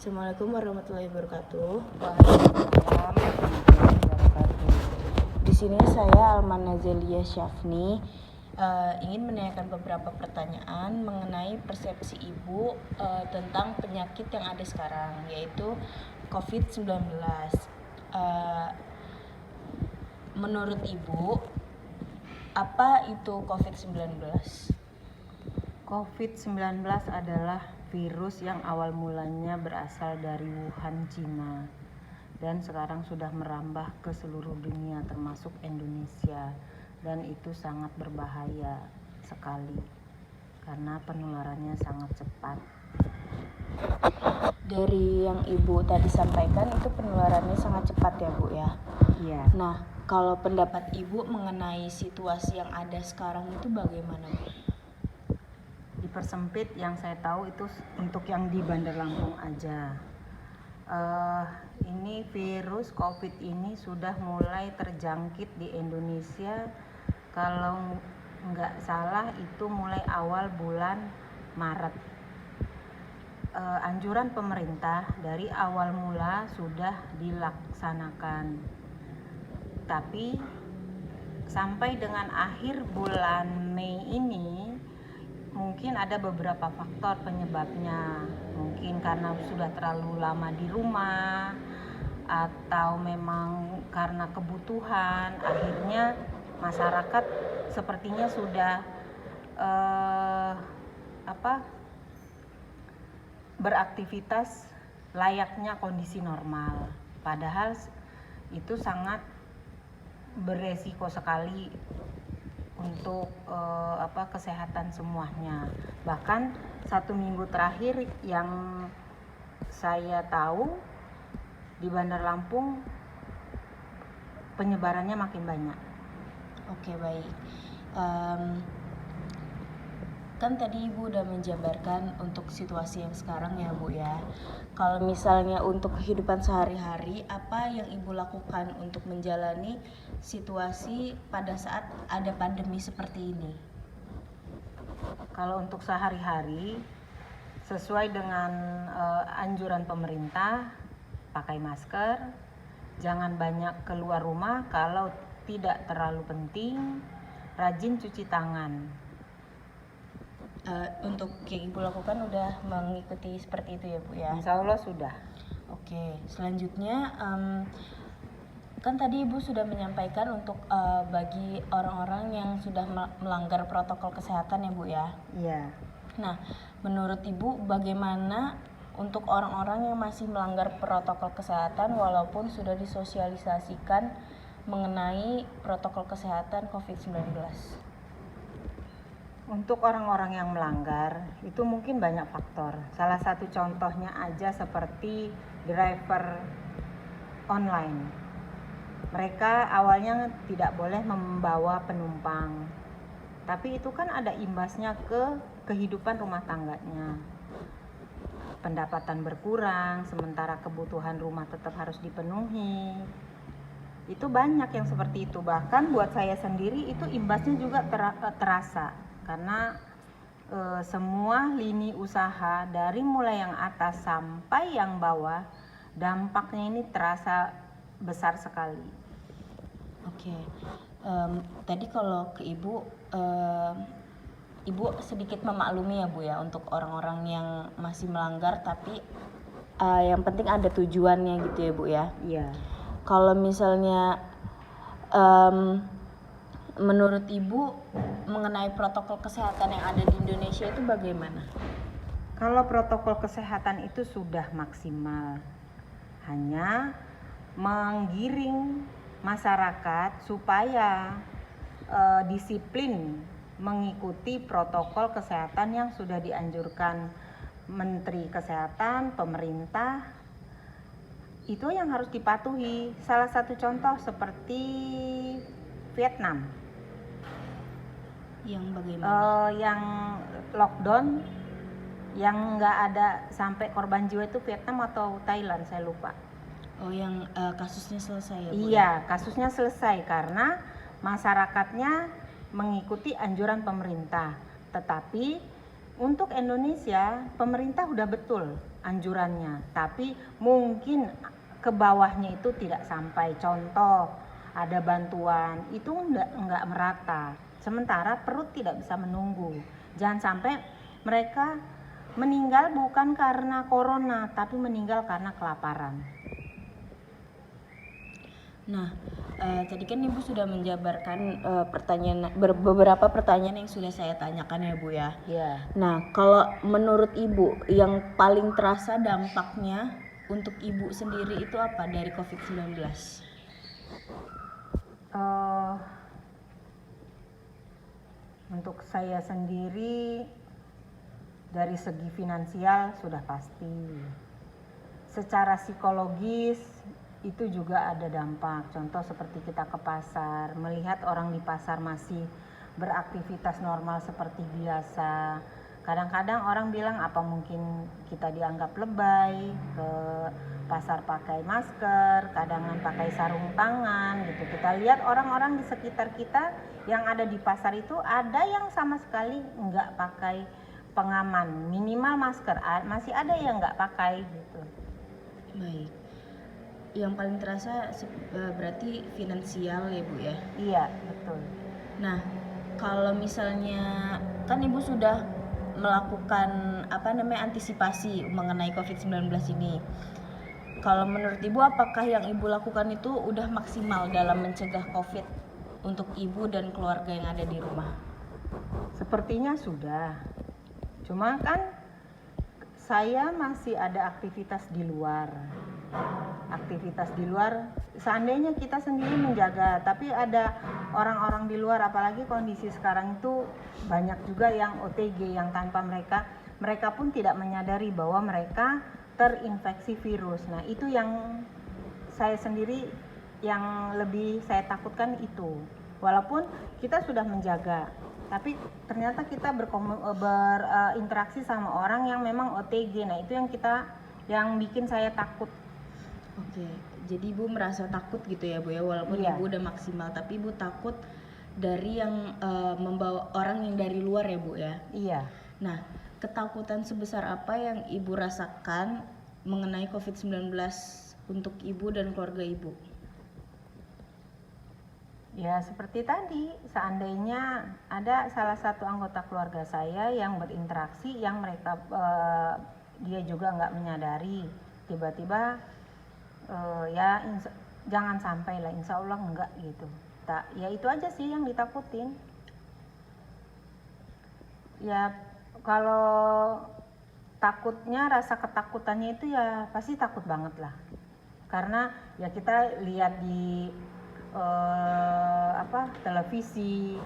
Assalamualaikum warahmatullahi wabarakatuh. Waalaikumsalam warahmatullahi wabarakatuh. Di sini saya Alman Nazalia Syafni ingin menanyakan beberapa pertanyaan mengenai persepsi ibu tentang penyakit yang ada sekarang, yaitu COVID-19. Menurut ibu, apa itu COVID-19? COVID-19 adalah virus yang awal mulanya berasal dari Wuhan, Cina, dan sekarang sudah merambah ke seluruh dunia termasuk Indonesia, dan itu sangat berbahaya sekali karena penularannya sangat cepat. Dari yang ibu tadi sampaikan itu penularannya sangat cepat ya Bu ya? Iya. Nah, kalau pendapat ibu mengenai situasi yang ada sekarang itu bagaimana Bu? Dipersempit yang saya tahu itu untuk yang di Bandar Lampung aja. Ini virus COVID ini sudah mulai terjangkit di Indonesia. Kalau nggak salah itu mulai awal bulan Maret. Anjuran pemerintah dari awal mula sudah dilaksanakan, tapi sampai dengan akhir bulan Mei ini mungkin ada beberapa faktor penyebabnya. Mungkin karena sudah terlalu lama di rumah, atau memang karena kebutuhan, akhirnya masyarakat sepertinya sudah beraktivitas layaknya kondisi normal. Padahal itu sangat beresiko sekali untuk kesehatan semuanya. Bahkan 1 minggu terakhir yang saya tahu di Bandar Lampung penyebarannya makin banyak. Oke, baik. Kan tadi ibu udah menjabarkan untuk situasi yang sekarang ya Bu ya. Kalau misalnya untuk kehidupan sehari-hari, apa yang ibu lakukan untuk menjalani situasi pada saat ada pandemi seperti ini? Kalau untuk sehari-hari, sesuai dengan anjuran pemerintah, pakai masker, jangan banyak keluar rumah, kalau tidak terlalu penting, rajin cuci tangan. Untuk yang ibu lakukan udah mengikuti seperti itu ya Bu ya? Insya Allah sudah. Oke, selanjutnya kan tadi ibu sudah menyampaikan untuk bagi orang-orang yang sudah melanggar protokol kesehatan ya Bu ya? Iya. Nah, menurut ibu bagaimana untuk orang-orang yang masih melanggar protokol kesehatan walaupun sudah disosialisasikan mengenai protokol kesehatan COVID-19? Untuk orang-orang yang melanggar itu mungkin banyak faktor. Salah satu contohnya aja seperti driver online. Mereka awalnya tidak boleh membawa penumpang, tapi itu kan ada imbasnya ke kehidupan rumah tangganya. Pendapatan berkurang, sementara kebutuhan rumah tetap harus dipenuhi. Itu banyak yang seperti itu. Bahkan buat saya sendiri itu imbasnya juga terasa. Karena semua lini usaha dari mulai yang atas sampai yang bawah, dampaknya ini terasa besar sekali. Oke, tadi kalau ke ibu, ibu sedikit memaklumi ya Bu ya untuk orang-orang yang masih melanggar tapi yang penting ada tujuannya gitu ya Bu ya. Iya. Kalau misalnya menurut ibu mengenai protokol kesehatan yang ada di Indonesia itu bagaimana? Kalau protokol kesehatan itu sudah maksimal, hanya menggiring masyarakat supaya disiplin mengikuti protokol kesehatan yang sudah dianjurkan Menteri Kesehatan, pemerintah. Itu yang harus dipatuhi. Salah satu contoh seperti Vietnam. Yang bagaimana? Yang lockdown, yang nggak ada sampai korban jiwa itu Vietnam atau Thailand, saya lupa. Oh, yang kasusnya selesai ya Bu? Iya, kasusnya selesai karena masyarakatnya mengikuti anjuran pemerintah. Tetapi untuk Indonesia, pemerintah udah betul anjurannya, tapi mungkin ke bawahnya itu tidak sampai. Contoh, ada bantuan itu enggak merata, sementara perut tidak bisa menunggu. Jangan sampai mereka meninggal bukan karena corona, tapi meninggal karena kelaparan. Nah, tadi kan Ibu sudah menjabarkan beberapa pertanyaan yang sudah saya tanyakan ya Bu ya. Ya. Nah, kalau menurut Ibu yang paling terasa dampaknya untuk Ibu sendiri itu apa dari COVID-19? Untuk saya sendiri dari segi finansial sudah pasti. Secara psikologis itu juga ada dampak. Contoh seperti kita ke pasar, melihat orang di pasar masih beraktivitas normal seperti biasa. Kadang-kadang orang bilang apa mungkin kita dianggap lebay, ke pasar pakai masker, kadangan pakai sarung tangan gitu. Kita lihat orang-orang di sekitar kita yang ada di pasar itu ada yang sama sekali nggak pakai pengaman, minimal masker, masih ada yang nggak pakai gitu. Baik. Yang paling terasa berarti finansial ya Bu ya? Iya, betul. Nah, kalau misalnya kan Ibu sudah melakukan antisipasi mengenai COVID-19 ini. Kalau menurut Ibu apakah yang Ibu lakukan itu udah maksimal dalam mencegah COVID untuk Ibu dan keluarga yang ada di rumah? Sepertinya sudah. Cuma kan saya masih ada aktivitas di luar. Aktivitas di luar, seandainya kita sendiri menjaga, tapi ada orang-orang di luar, apalagi kondisi sekarang itu banyak juga yang OTG yang tanpa mereka pun tidak menyadari bahwa mereka terinfeksi virus. Nah, itu yang saya sendiri yang lebih saya takutkan itu. Walaupun kita sudah menjaga, tapi ternyata kita berinteraksi sama orang yang memang OTG. Nah, itu yang bikin saya takut. Oke, jadi Ibu merasa takut gitu ya Bu ya, walaupun Iya. Ibu udah maksimal, tapi Ibu takut dari yang membawa orang yang dari luar ya Bu ya. Iya. Nah, ketakutan sebesar apa yang Ibu rasakan mengenai COVID-19 untuk Ibu dan keluarga Ibu? Ya seperti tadi, seandainya ada salah satu anggota keluarga saya yang berinteraksi, yang dia juga nggak menyadari, tiba-tiba jangan sampai lah, insya Allah enggak gitu. Ya itu aja sih yang ditakutin. Ya kalau takutnya, rasa ketakutannya itu ya pasti takut banget lah. Karena ya kita lihat di televisi.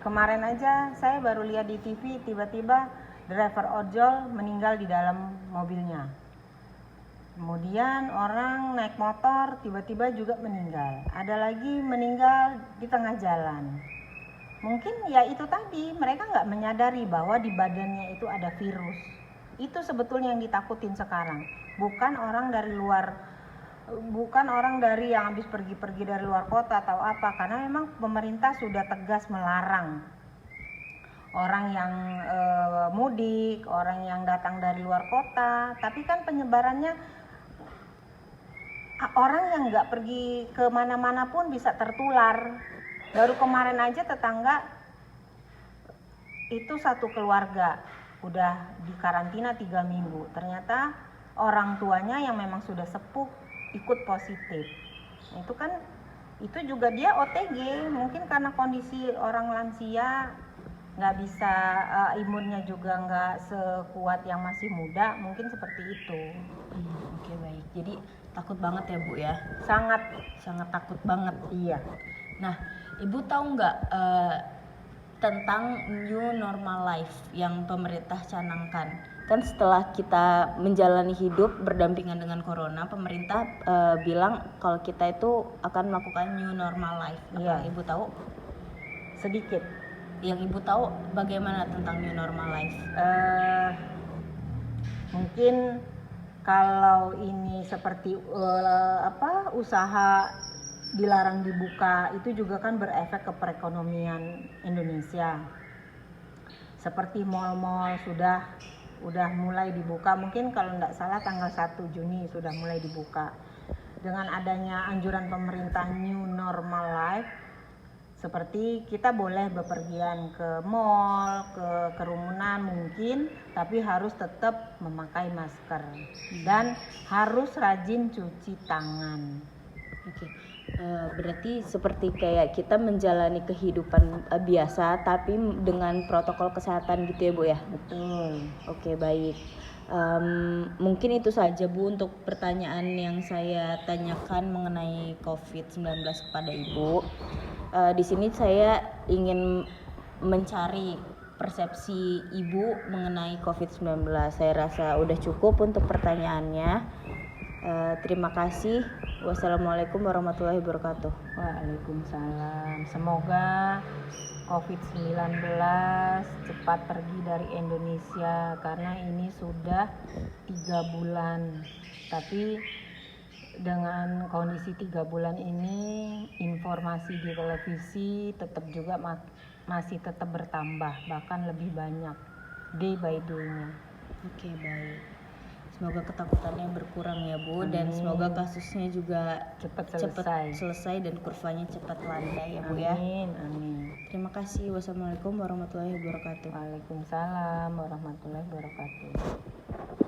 Kemarin aja saya baru lihat di TV, tiba-tiba driver ojol meninggal di dalam mobilnya. Kemudian orang naik motor tiba-tiba juga meninggal. Ada lagi meninggal di tengah jalan. Mungkin ya itu tadi, mereka nggak menyadari bahwa di badannya itu ada virus. Itu sebetulnya yang ditakutin sekarang. Bukan orang dari yang habis pergi-pergi dari luar kota atau apa. Karena memang pemerintah sudah tegas melarang orang yang mudik, orang yang datang dari luar kota. Tapi kan penyebarannya, orang yang nggak pergi kemana-mana pun bisa tertular. Baru kemarin aja tetangga itu satu keluarga udah di karantina 3 minggu. Ternyata orang tuanya yang memang sudah sepuh ikut positif. Itu juga dia OTG, mungkin karena kondisi orang lansia nggak bisa, imunnya juga nggak sekuat yang masih muda, mungkin seperti itu. Oke, baik. Jadi takut banget ya Bu ya? Sangat takut banget. Iya. Nah, Ibu tahu nggak tentang new normal life yang pemerintah canangkan? Kan setelah kita menjalani hidup berdampingan dengan corona, pemerintah bilang kalau kita itu akan melakukan new normal life. Apa Ibu tahu? Sedikit. Yang Ibu tahu bagaimana tentang new normal life? Mungkin kalau ini seperti usaha dilarang dibuka, itu juga kan berefek ke perekonomian Indonesia. Seperti mal-mal sudah udah mulai dibuka, mungkin kalau tidak salah tanggal 1 Juni sudah mulai dibuka. Dengan adanya anjuran pemerintah New Normal Life, seperti kita boleh bepergian ke mall, ke kerumunan mungkin, tapi harus tetap memakai masker dan harus rajin cuci tangan. Oke. Berarti seperti kayak kita menjalani kehidupan biasa tapi dengan protokol kesehatan gitu ya Bu ya? Betul. Oke, baik. Mungkin itu saja Bu untuk pertanyaan yang saya tanyakan mengenai COVID-19 kepada Ibu. Di sini saya ingin mencari persepsi Ibu mengenai COVID-19. Saya rasa udah cukup untuk pertanyaannya. Terima kasih. Wassalamualaikum warahmatullahi wabarakatuh. Waalaikumsalam. Semoga COVID-19 cepat pergi dari Indonesia karena ini sudah 3 bulan. Tapi dengan kondisi 3 bulan ini, informasi di televisi tetap juga masih tetap bertambah, bahkan lebih banyak day by day-nya. Oke, baik. Semoga ketakutannya berkurang ya Bu. Dan semoga kasusnya juga cepat selesai dan kurvanya cepat landai ya Bu ya. Amin. Terima kasih. Wassalamualaikum warahmatullahi wabarakatuh. Waalaikumsalam warahmatullahi wabarakatuh.